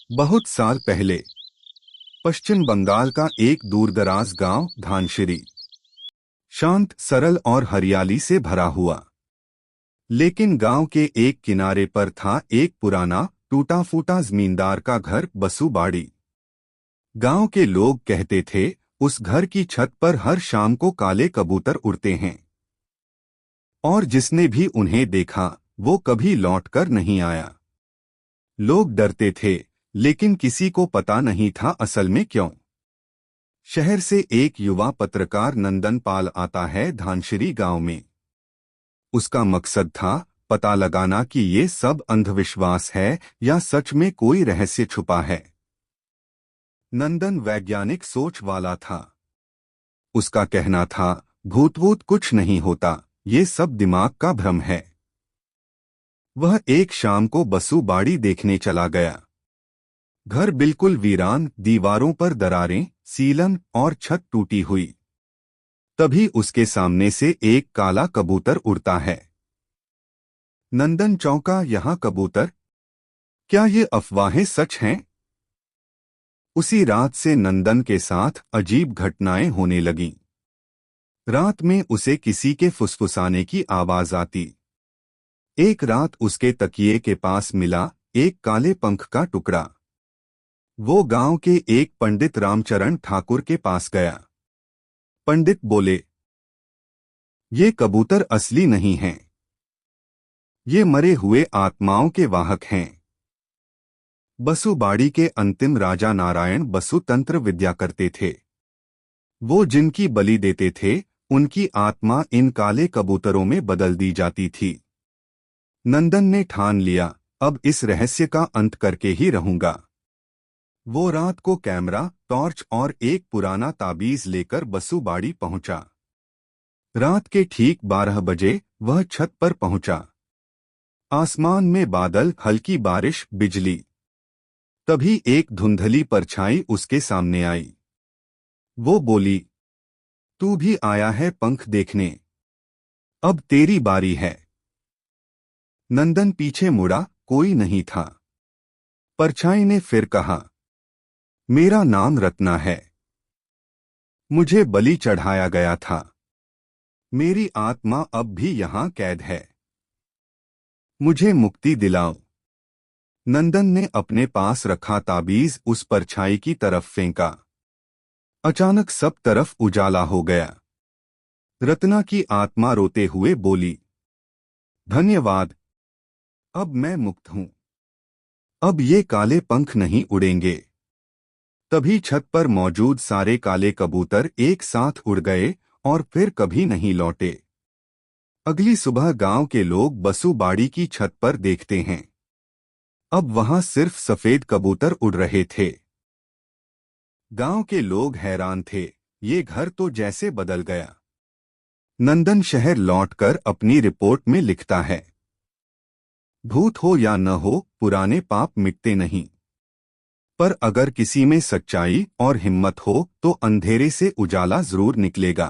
बहुत साल पहले पश्चिम बंगाल का एक दूरदराज गांव धानसिरी शांत, सरल और हरियाली से भरा हुआ। लेकिन गांव के एक किनारे पर था एक पुराना टूटा फूटा जमींदार का घर, बसुबाड़ी। गांव के लोग कहते थे उस घर की छत पर हर शाम को काले कबूतर उड़ते हैं, और जिसने भी उन्हें देखा वो कभी लौटकर नहीं आया। लोग डरते थे, लेकिन किसी को पता नहीं था असल में क्यों। शहर से एक युवा पत्रकार नंदन पाल आता है धानसिरी गांव में। उसका मकसद था पता लगाना कि ये सब अंधविश्वास है या सच में कोई रहस्य छुपा है। नंदन वैज्ञानिक सोच वाला था। उसका कहना था भूत वूत कुछ नहीं होता, ये सब दिमाग का भ्रम है। वह एक शाम को बसुबाड़ी देखने चला गया। घर बिल्कुल वीरान, दीवारों पर दरारें, सीलन और छत टूटी हुई। तभी उसके सामने से एक काला कबूतर उड़ता है। नंदन चौंका, यहाँ कबूतर? क्या ये अफवाहें सच हैं? उसी रात से नंदन के साथ अजीब घटनाएं होने लगीं। रात में उसे किसी के फुसफुसाने की आवाज आती। एक रात उसके तकिए के पास मिला एक काले पंख का टुकड़ा। वो गांव के एक पंडित रामचरण ठाकुर के पास गया। पंडित बोले, ये कबूतर असली नहीं हैं। ये मरे हुए आत्माओं के वाहक हैं। बसुबाड़ी के अंतिम राजा नारायण बसु तंत्र विद्या करते थे। वो जिनकी बलि देते थे उनकी आत्मा इन काले कबूतरों में बदल दी जाती थी। नंदन ने ठान लिया, अब इस रहस्य का अंत करके ही रहूंगा। वो रात को कैमरा, टॉर्च और एक पुराना ताबीज लेकर बसुबाड़ी पहुंचा। रात के ठीक 12 बजे वह छत पर पहुंचा। आसमान में बादल, हल्की बारिश, बिजली। तभी एक धुंधली परछाई उसके सामने आई। वो बोली, तू भी आया है पंख देखने? अब तेरी बारी है। नंदन पीछे मुड़ा, कोई नहीं था। परछाई ने फिर कहा, मेरा नाम रत्ना है। मुझे बलि चढ़ाया गया था। मेरी आत्मा अब भी यहाँ कैद है। मुझे मुक्ति दिलाओ। नंदन ने अपने पास रखा ताबीज उस परछाई की तरफ फेंका। अचानक सब तरफ उजाला हो गया। रत्ना की आत्मा रोते हुए बोली, धन्यवाद, अब मैं मुक्त हूं। अब ये काले पंख नहीं उड़ेंगे। तभी छत पर मौजूद सारे काले कबूतर एक साथ उड़ गए और फिर कभी नहीं लौटे। अगली सुबह गांव के लोग बसुबाड़ी की छत पर देखते हैं। अब वहां सिर्फ सफेद कबूतर उड़ रहे थे। गांव के लोग हैरान थे, ये घर तो जैसे बदल गया। नंदन शहर लौटकर अपनी रिपोर्ट में लिखता है, भूत हो या न हो, पुराने पाप मिटते नहीं। पर अगर किसी में सच्चाई और हिम्मत हो तो अंधेरे से उजाला जरूर निकलेगा।